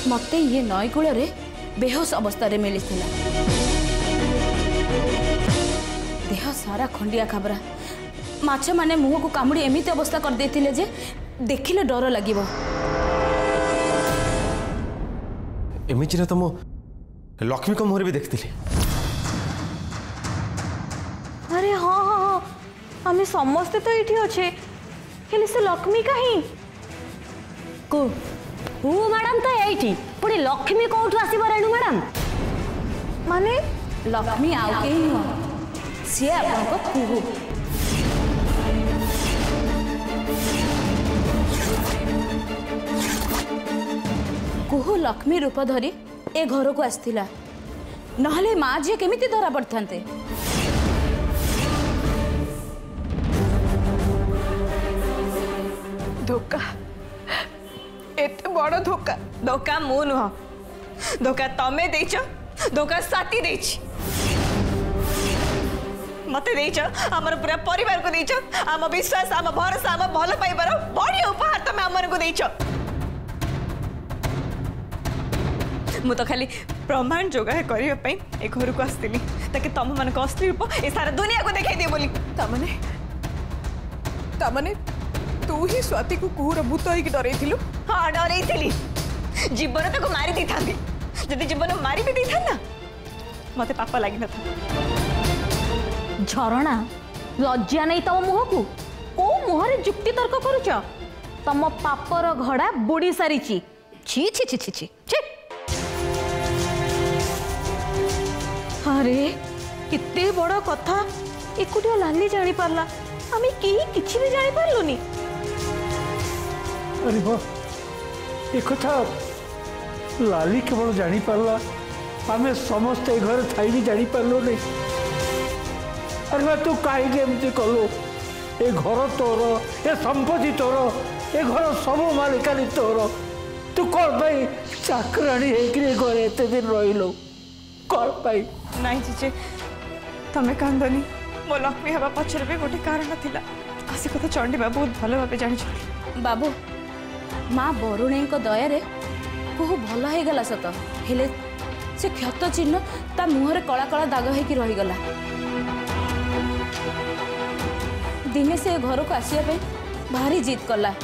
मते ये नईकूल रे बेहोश अवस्था रे मिली देह सारा खंडिया खाबरा माछ माने मुह को कामुड़ी एमिति अवस्था कर देथिले जे देखिले डर लागिबो। एमिति ना तुम लक्ष्मी को मुहर भी देखथिले। अरे हाँ हाँ हाँ आम समस्ते तो ये अच्छे हेले से लक्ष्मी कहीं को मैडम तो यही पुणी लक्ष्मी कौटू आसब रेणु मैडम माने लक्ष्मी आउ के नुह सी आप कुहू कुहू लक्ष्मी रूप धरी ए घर को आसथिला नहले माँ जी केमिति धरा पड़थांते। धोखा एते बड़ धोखा धोखा मु नुह धोखा तमे देछ धोखा साथी देछ मते देछ हमर पूरा परिवार को देछ आम विश्वास आम भरोसा आम भल पाइबार बड़ी उपहार तमे हमर को देछ। मु तो खाली प्रमाण जोगाड़ करबा पई ए घर को आस्तिली ताकि तम मन को असली रूप ए सारा दुनिया को देखाई दे बोली। तामने तू ही स्वाति को कुहूर भूत होई डरैथिलु। हाँ डरैथिली जीवन ताको मारी दी थांदी जदि जीवन मारी भी दी था ना मते पाप लागि न था। झरणा लज्जा नहीं तम मुह को को मुहरे जुक्ति तर्क करूच तम पापर घड़ा बुड़ी सारी छी छी छी छी छी छी। अरे कितने बड़ कथा एकुटिया लाली जानी पारला आमे केही किछि भी जानी पारलुनी। अरे वाह एक कथा लाली केवल जानी पारला आमे समस्त घर थाई भी जानी पारलो नहीं। अरे वाह तू कहीं एमती कलु ए घर तोर ए संपत्ति तोर ए घर सब मालिकानी तोर तू कौन पाई चाकराणी घर एत दिन रहिलु कौन पाई। नहीं जीजे तमें कांदनी मो लक्ष्मी हवा पछर भी गोटे कारण थिला आसे कथा चंडी बाबू बहुत भल भाव जानी बाबू माँ बरुणी दया कुहू भल हो गला सत हेले से क्षत चिन्ह ता मुहरे कला कला दाग होकर रहीगला। दिने से घर को आसिया भारी जिद कला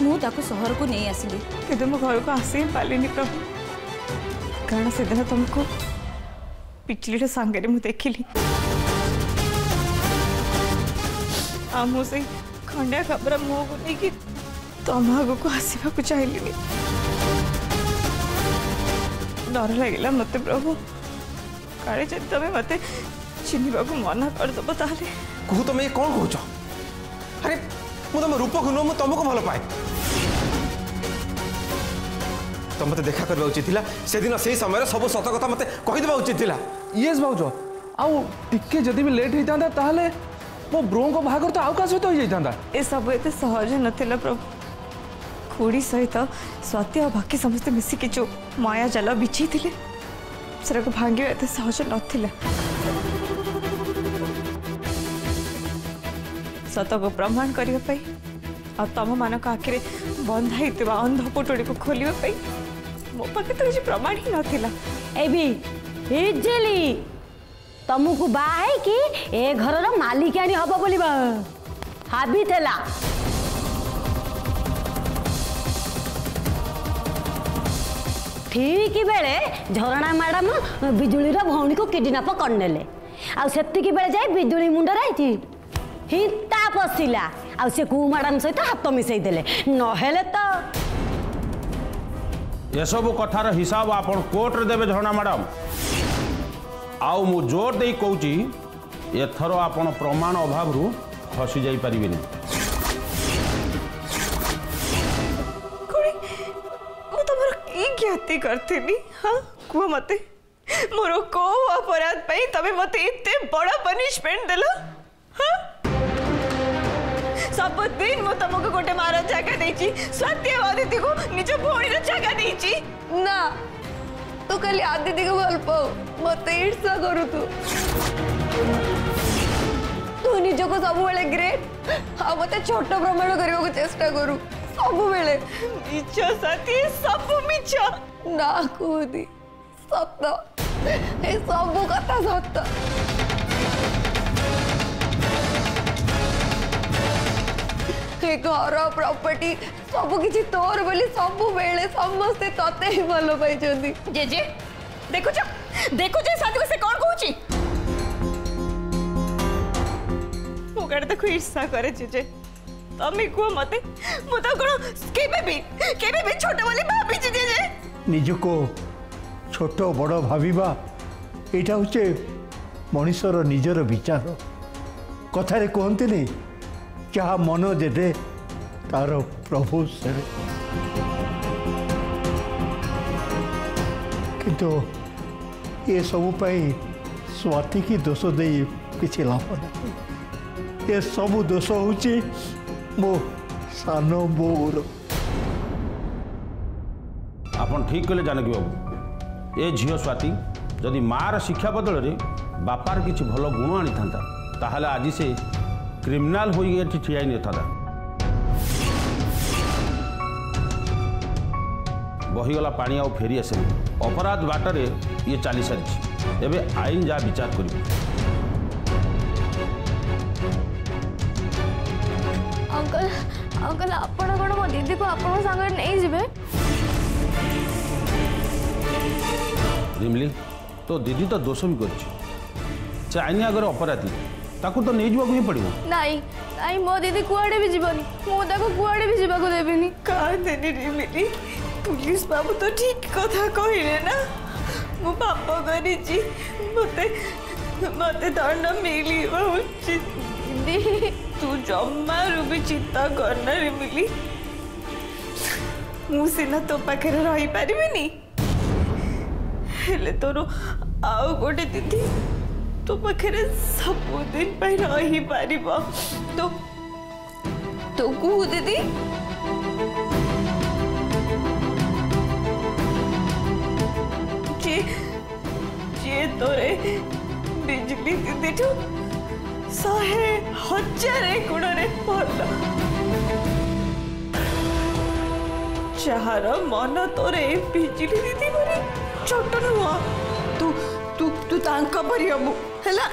मु ताको सहर को नहीं आसिली कि मो घर को आसी पालिनी प्रभु कारण से दिन तुमको पिछली सांगे मु देखिली आ मु से खंडिया खबर मुह को लेकिन तुम आग को आसवा को चाहिए डर लगे मत प्रभु काले जब तुम मत चिन्हवा को मना करदेव ताले कहू तुम ये कौन कौच अरे मु तुम रूप को नुह तुमको भल पाए तो मत देखा करवा उचित थिला से दिन से समय सब सत कथा मत कहीदेवा उचित थिला। यस भाउज आउ टिके जदि भी लेट होता ताहले मो ब्रो को बाहागर तो आउ का सहित हो जाता ए सब एते सहज नथिला प्रभु खुड़ी सहित स्वाति और बाकी समस्ते मिसिकी जो माया जाल बिछी थिले सेरा को भांगे एते सहज नथिला। सत को प्रमाण करबा पई आ तम मानक आखिरे बंधा हितबा अंध पुटुड़ी को खोलिबा पई मो पाखे तो किसी प्रमाण ही नथिला। एबी इजली तुमको बाहे कि ए घर मालिकानी हम बोली भाभी थेला ठीक बेले झरणा मैडम बिजुली भौणी को किडनाप करनेले आती बेले जाए बिजुली मुंडे हिंता पशिला आ से कु मैडम सहित हाथ मिसई देले नहेले तो ये सब कथार हिसाब आपण कोर्ट रे देबे झरणा मैडम आउ मु जोर दे कहूची एथरो आपण प्रमाण अभाव रु फसी जाई परिबेनी। मु तमरो की ज्ञाति करथिनी हां को मते मोर को अपराध पई तमे मते इते बड़ा पनिशमेंट देलो हां सब दिन मु तुमको गोटे मार जगह देची सत्य आदित्य को निज भौणी जगह देची ना तो खाली आदित्य को भल पाओ मत ईर्षा करू तू निज को सब बेले ग्रेट हाँ मत छोट प्रमाण करने को चेष्टा करू सब बेले निज साथी सब मिछ ना कुदी सत ए सब कथा सत ए घर प्रॉपर्टी सब किछि तोर बोली सब बेले समस्ते तते ही भलो पाई जंदी जे देखो साथी से कौन कहूची मुगाड़ देखो ईर्षा करे जे तमे को मते मु तो कोन केबे भी छोट बोली भाभी जे निजको छोट बड़ भाविबा एटा होचे मनुष्यर निजर विचार कथारे कहते नहीं जहाँ मन देदे तार प्रभु सेवे किंतु ये सब पाई स्वाति की दोष दे किसी लाभ नहीं ये सब दोष होची मो सान बोर आपन ठीक कले जानकी बाबू ए झील स्वाति जदि मार शिक्षा बदल रे बापार किछि भल गुण आनी था ताहले आज से क्रिमिनाल हो ये ठिया नहीं था बहीगला पानी आउ फेरी आसे अपराध बाटरे ये चली सारी एबे आईन जहाँ विचार कर अंकल अंकल आपण कोन मो दीदी को आपण संग नहीं जिबे रिमली तो दीदी तो दोष भी कर आईन आगे अपराधी ताकू तो नहीं जावाक ही पड़ो नहीं नहीं मो दीदी कुआड़े भी जीवनी मो ताको कुआड़े भी जीवा को देबिनी का देनी रिमिली पुलिस बाबू तो ठीक कथा कहले ना मो पाप करी मते मते दंड मिलिबा उचित दीदी तू जम्मारू भी चिंता करना रिमिली मु सिना तो पाखे रही पारिबिनी हेले तोर आउ गोटे दीदी तो पाखे सबुदिन रही पार तो कु दीदी जे तोरे बिजली दीदी ठू 100,000 गुण भल जार मन तोरे बिजली दीदी परी छोट नुह तू तू तू तांका परी हबु हैला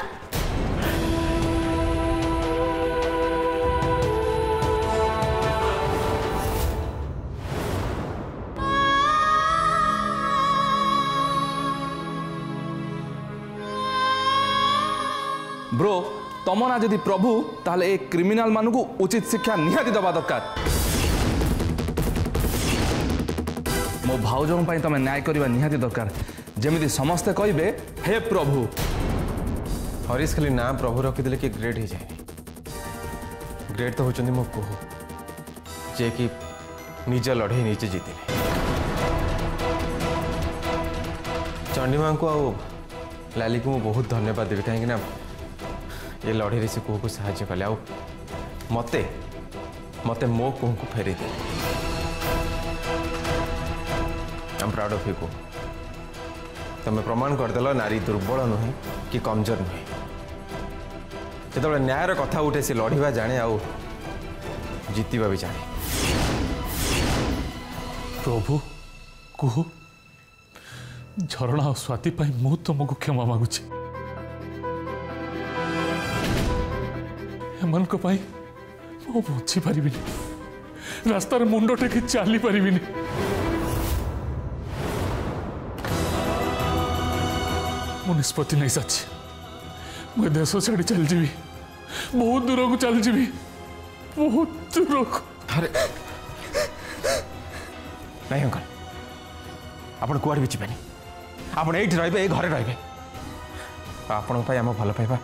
ब्रो तम ना जदि प्रभु ताहले ए क्रिमिनाल मानु को उचित शिक्षा निहाती दबा दरकार मो भाउजों पाई तमे न्याय करबा निहाती दरकार जेमिति समस्ते कहबे हे प्रभु हरीश खाली ना प्रभु रखीदे कि ग्रेड हो जाए ग्रेड तो होचंदी मो को जे कि निज लड़े निजे जीते चंडीमा को आ लाली को बहुत धन्यवाद देवी कहीं ये लड़े से कुह को साहाय्य कले आ मते मते मो कुह को फेरी दे I am proud of you को तुम प्रमाण करदेल नारी दुर्बल नुहे कि कमजोर नुहे जो न्यायर कथा उठे से लड़वा जाने आउ जीतवा भी जाने प्रभु कुह झरणा और स्वाति पाई मु तुमको क्षमा मागुची एमन को पाई मु बची पारिबिनी रास्तार मुंड टेकी चली पारिबिनी मु निष्पत्ति नहीं साची मैं देश छाड़ी चल जीवी बहुत दूर को चल जीवी बहुत दूर को अरे नहीं अंकल आपण कुआड़ भी जीवानी आपण ये रे घरे रे आपण आम भल पाइबा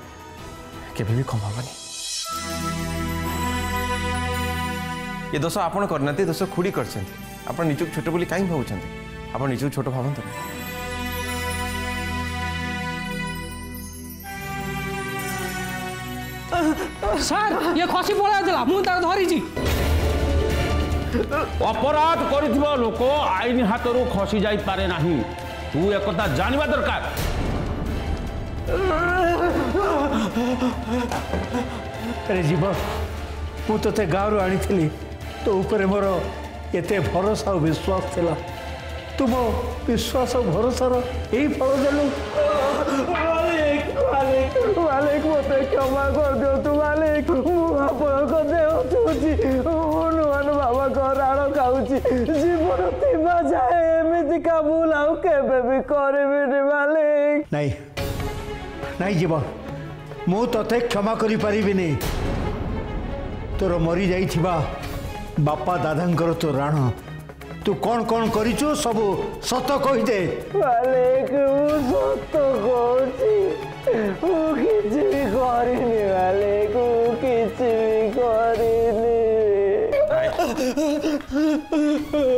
केबे भी कम हेनी ये दोष आपण करना दोष खुड़ी कर निज छोट बोली कहीं भावुं आप निज छोट भावत सर ये खसी पड़ा मुझे धरी अपराध कर लोक आईन हाथ खसी जाई पारे नहीं तू एक जानवा दरकार अरे जीव मु ते गाँव आनी तो ऊपर मोर एते भरोसा और विश्वास थिला तुम विश्वास भरोसा यही फल देलु। मालिक मत क्षमा कर दियो मालिक। मुझे देह छुची हनुमान बाबा को राण खाऊची जीवन थीमा जाए एमती का भूल आउ केबे भी करबिनी मालिक। नहीं नहीं जीवन मु तते क्षमा करि परिबिनी। तोर मरी जाइथिबा बापा दादांकर तो राण तू कौन कौन करिचु सब सत कहि दे। मालिक मु सत कहूची मु किछि भी करिनी मालिक मु किछि भी करिनी।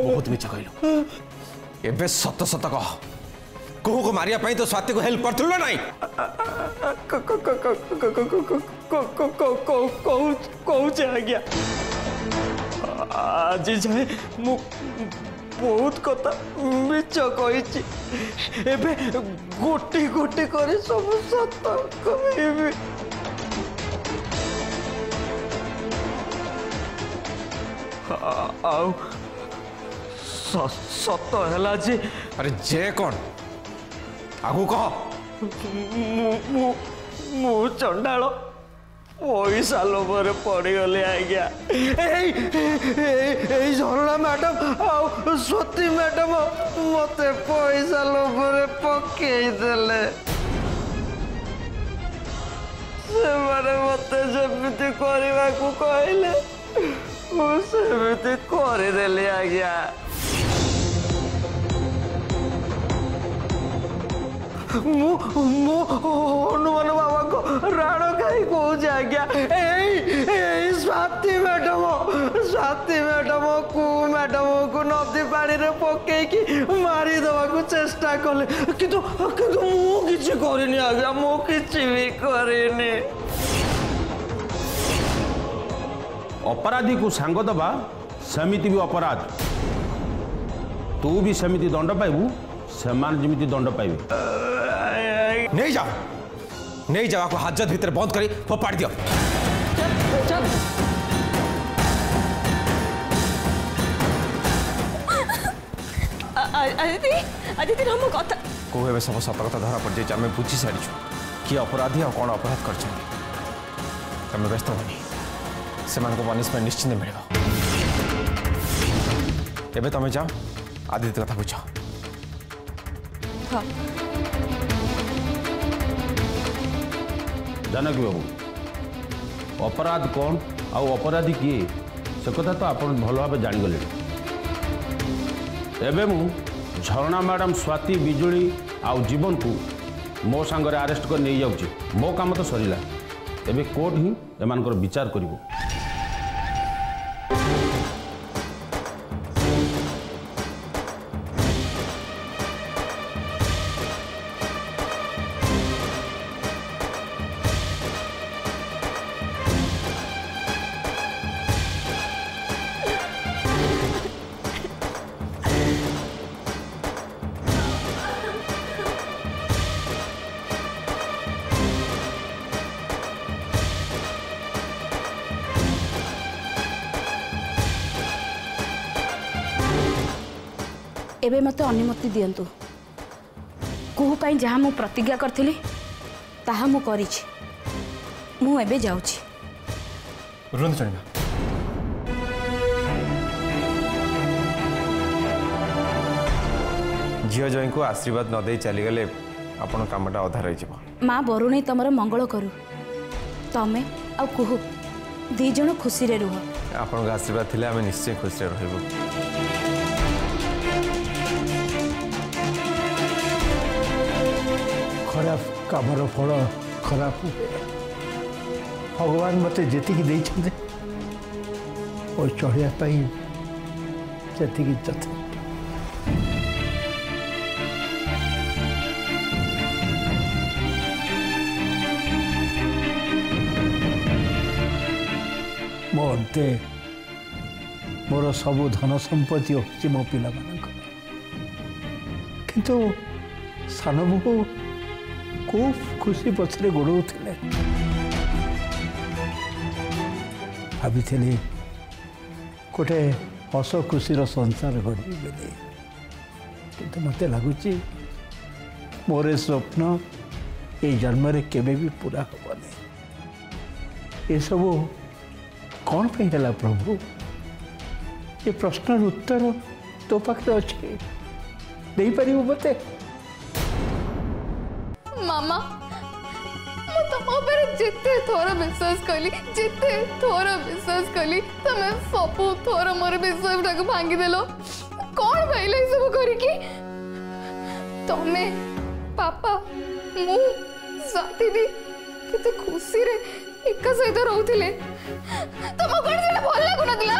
बहुत मिछ कहलु एबे सत सत कह कोहू को मारिया पई तो स्वाति को हेल्प करथुल नहीं। कहूचे आज्ञा आज जाए मु बहुत कथा मिछ कही एबे गोटी गोटी करे सब सत कहबी। आउ सत हैला जे अरे जे कौन आगु कह। मु चंडाल पैसा लोभर पड़गली आज्ञा। झरणा मैडम आउ स्वती मैडम मत पैसा लोभर पकईदे से मत जमी करने को कहले मुझे करदेली आज्ञा। हनुमान बाबा को राण कहीं कहे आज्ञा। स्वाति मैडम को नदी पानी रे पकईकी मारी दवा को चेष्टा कले किंतु मु किछि करिनी आज्ञा मु किछि भी करिनी। अपराधी को सांग दबा सेमिति भी अपराध। तू भी सेमिति दंड पाइबू सेमान जेमिति दंड पाइबे। नहीं जाओ आपको हाजत भीतर बंद करी फोपाड़ दियो। चल आदित्य हम कथा कोहे सब सत कथा धरा पड़ जाए आम बुझी सारी किए अपराधी आ कौन अपराध कर व्यस्त होनी से पनिशमेंट निश्चिंत मिल। एबे तुम जाओ आदित्य कथा बुझ। जानकी बाबू अपराध कौन आउ अपराधी किए से कथा तो आप भल भाव जागले। एबे मु झरणा मैडम स्वाति बिजुली आउ जीवन को मो सांगरे अरेस्ट कर नहीं जाऊँ। मो काम तो सरीला एबे कोर्ट ही एमानकर विचार करिवो। एबे मते अनुमति दियंतु कुहू पाई जहाँ मु प्रतिज्ञा करथिली ताहा मु करिछि। मु एबे जाउछि। रुंद चढ़ा झील जई को आशीर्वाद न दे चली गले आपण कामटा अधा रही जीव। माँ बरुणी तमर मंगल करू तमे आ कुहू दी जण खुशी रे रुह। आपण आशीर्वाद थिले आमे निश्चय खुशी रे रहबो। खराब कामर फल खराब भगवान मत जी देते और चढ़ाई से यथेष्ट। मो अंते मोर सबू धन संपत्ति हो मो पिला किंतु सान बहू खूब खुशी पछरे गोड़े भावी गोटे हस खुशी संसार गढ़ी किंतु मत लगुच मोर स्वप्न ये जन्म केबे भी पूरा हेनी ये सब कौन है प्रभु ये प्रश्न उत्तर तो पाखे अच्छे दे पार मत मामा मु तुम जिते थोर विश्वास कली जिते थोर विश्वास कली तमें सब थोर मोर विश्वास भांगीदेल कौन पाइल सब करिकी तमे पापा मु स्वाति दी केते खुशी रे एका सहित रहउथिले तम कोन से भल लागु नदिला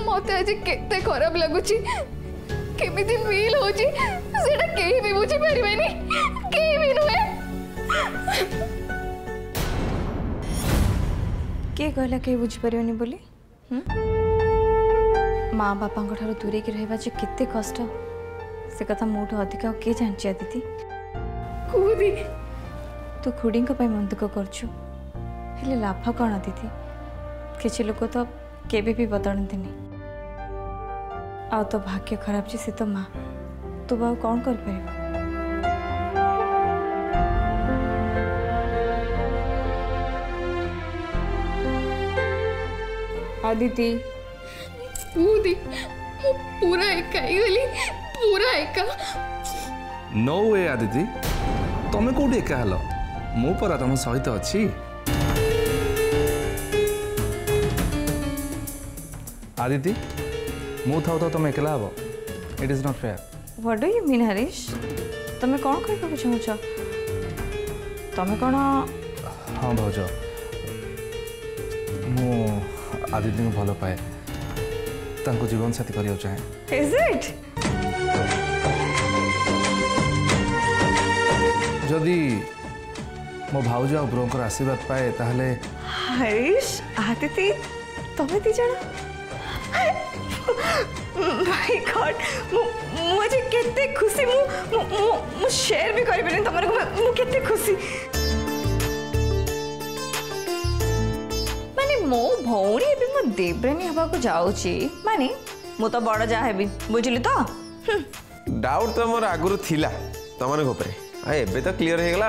मते आज केते खराब लागुची केमिति फील होची सेटा केही भी बुझी परिबेनी केही भी नुए के कहला के बुझी परिबेनी बोली माँ बापा दूरे की रहबा जे केते कष्ट से कथा मोठो अधिक के जानची आदिति कुदी तू खुड़ी मन दुख करछु हेले लाभ कौन आदिति किछि लोक तो केबे भी बदलती आ तो भाग्य खराब जी से तो माँ तू बाऊ कौन कर पाए आदिति कूदी पूरा एका गली पूरा एका नो वे आदिति तमे कोठी एका हलो मो परा तुम सहित अछि आदिति मु थाउ तो तुम एकला हबो it is not fair what do you mean Harish तमे कौन कहबा चाहछ तमे कौन हाँ भाज मु आदिति को भल पाए तांको जीवन साथी करियो चाहे इज इट जदि मो भाउज आ ब्रोकर आशीर्वाद पाए ताहले हरीश आदिति तमे दी जण माय गॉड मुझे केते खुशी मु शेयर भी करि बेनी तमरे मु केते खुशी माने मो भौणी भी मो देवरानी हवा को जाउची माने मु तो बड़ जा हेबी बुझली तो डाउट तो मोर आगुरु थिला तमरे ऊपर आ एबे तो क्लियर हे गला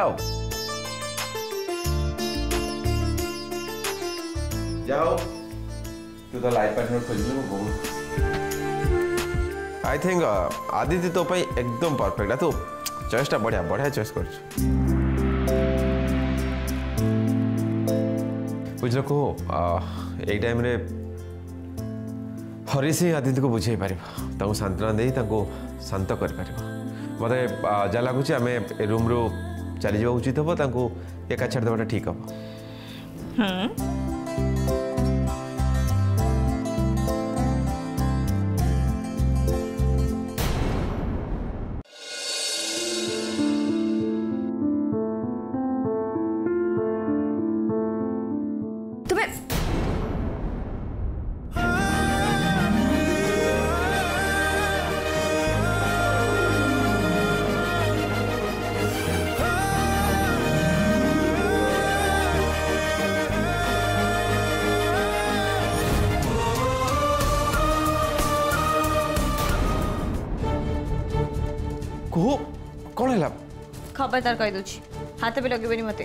जाओ तू तो लाइफ पार्टनर खोजलु बहुत आई थिंक आदिति तो पई एकदम परफेक्ट है तू चॉइसटा बढ़िया बढ़िया चॉइस करछ बुझल को एक टाइम रे हरीश ही आदित्य को बुझे पार सांत्वना दे शांत कर मत जहाँ लगुच आम रूम रू चली जा उचित हम एका छाड़ देवाटा ठीक हम कुह कौन है खबरदार कही दूची हाथ भी लगे मत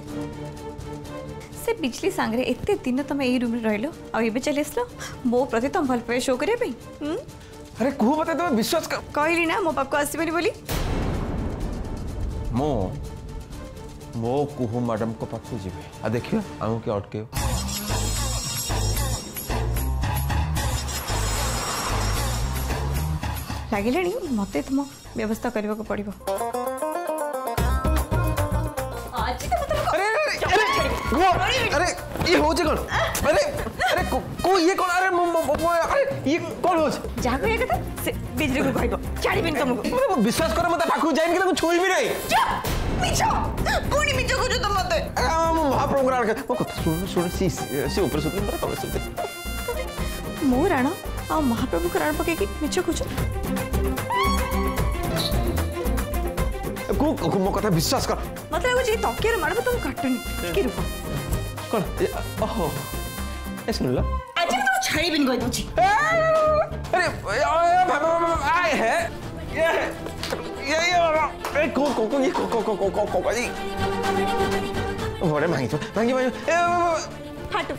से बिजली सांगरे एते दिन तुम यही रूम रहिलो आ एबे चली आसलो मो प्रति तुम भल पाए शो करे अरे कुह बता तुम विश्वास कर कहली ना मो पापा आसबेनी बोली मो कुह मैडम को पाख जी आ देखियो आम के अटके लगे मत तुम व्यवस्था करने को पड़ो अरे ये हो जे कौन अरे अरे को ये कौन अरे ये कौन हो जहाँ को कथा से बिजली को कहबो छाड़ी बिन तुमको विश्वास कर मत पाखु जाइन के छुई भी नहीं मिछो कोनी मिछो को जो तुम मते महाप्रभु राण को कथा सुन सुन सी ऊपर सुन पर तले सुन मो राण आ महाप्रभु को राण पके की मिछो कुछ को मो कथा विश्वास कर मतलब जे तकियर मारबो तुम काटनी के रुको कौन ओहो ए सुन लो आज तो छाड़ी बिन गई दोची अरे आए है ये घरे भांगी फाटू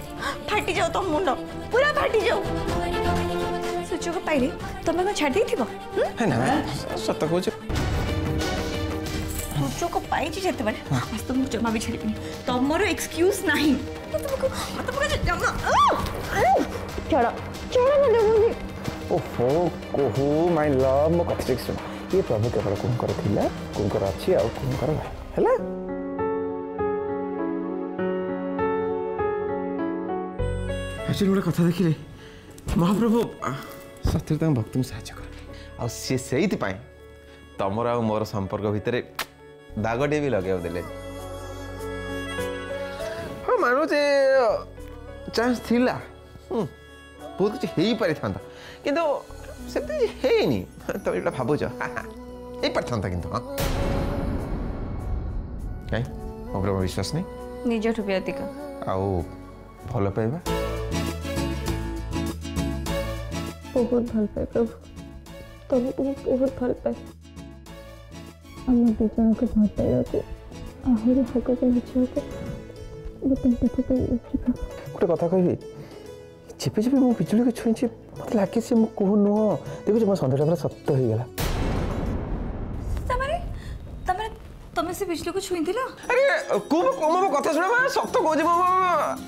फाटी जाओ तुम मुंड पूरा फाटी जाओ सुचो को पाइले तुम को छाड़ देथिबो सत कहूँ सुचो को पाई छी जेते बड़े आज तुम जमा भी छाड़ी तुमरो एक्सक्यूज नहीं तुमको जमा चढ़ो चढ़ो ना देबोनी ओहो कोहू माय लव मो कथि सुन ये प्रभु केवल कुंकर थिला कुंकर अछि आ कुंकर भाई हैला एक्चुअली गोटे कथा देखिले महाप्रभु सत्य भक्त साहय कर आ तमर आ मोर संपर्क भितर दागटे भी लगे देले हाँ मानुचे चांस थिला बहुत कुछ हो पारि था किंतु सेनी तुम जो भावुच हो पारि था कि कहीं मोर विश्वास नहीं निजठू भी अधिक आउ भल पाइबा बहुत भल पाए प्रभु तुमको बहुत भल पाए आम दु जन को भल पाइबा आहरी हक को निश्चय को तुम कथा गोटे कथा कहबी छिपे छिपे मो बिजुली को छुई मत लागे से मो कहू नुह देखो मो सन्देह पूरा सत्य हो गला तुम से बिजली को छुई दिलो अरे मो कथा सुना सत्य कहू मो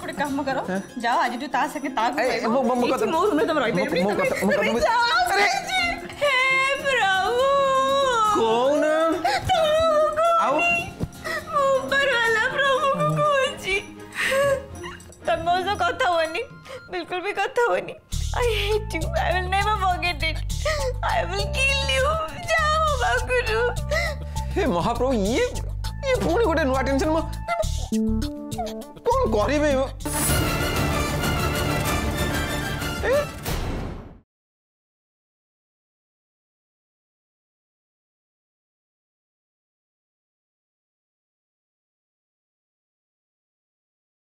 गोटे काम करो जाओ आज तू ता सके ता मो कथा मो रूम में तुम रहि पे मो कथा अरे हे प्रभु कौन आओ ऊपर वाला प्रभु को खोजी तुम मुझसे कथा होनी बिल्कुल भी कथा होनी I hate you. I will never forget it. I will kill you. जाओ बाकुरु हे महाप्रभु ये पुणी गोटे नुआ टेंशन कौन करेंगे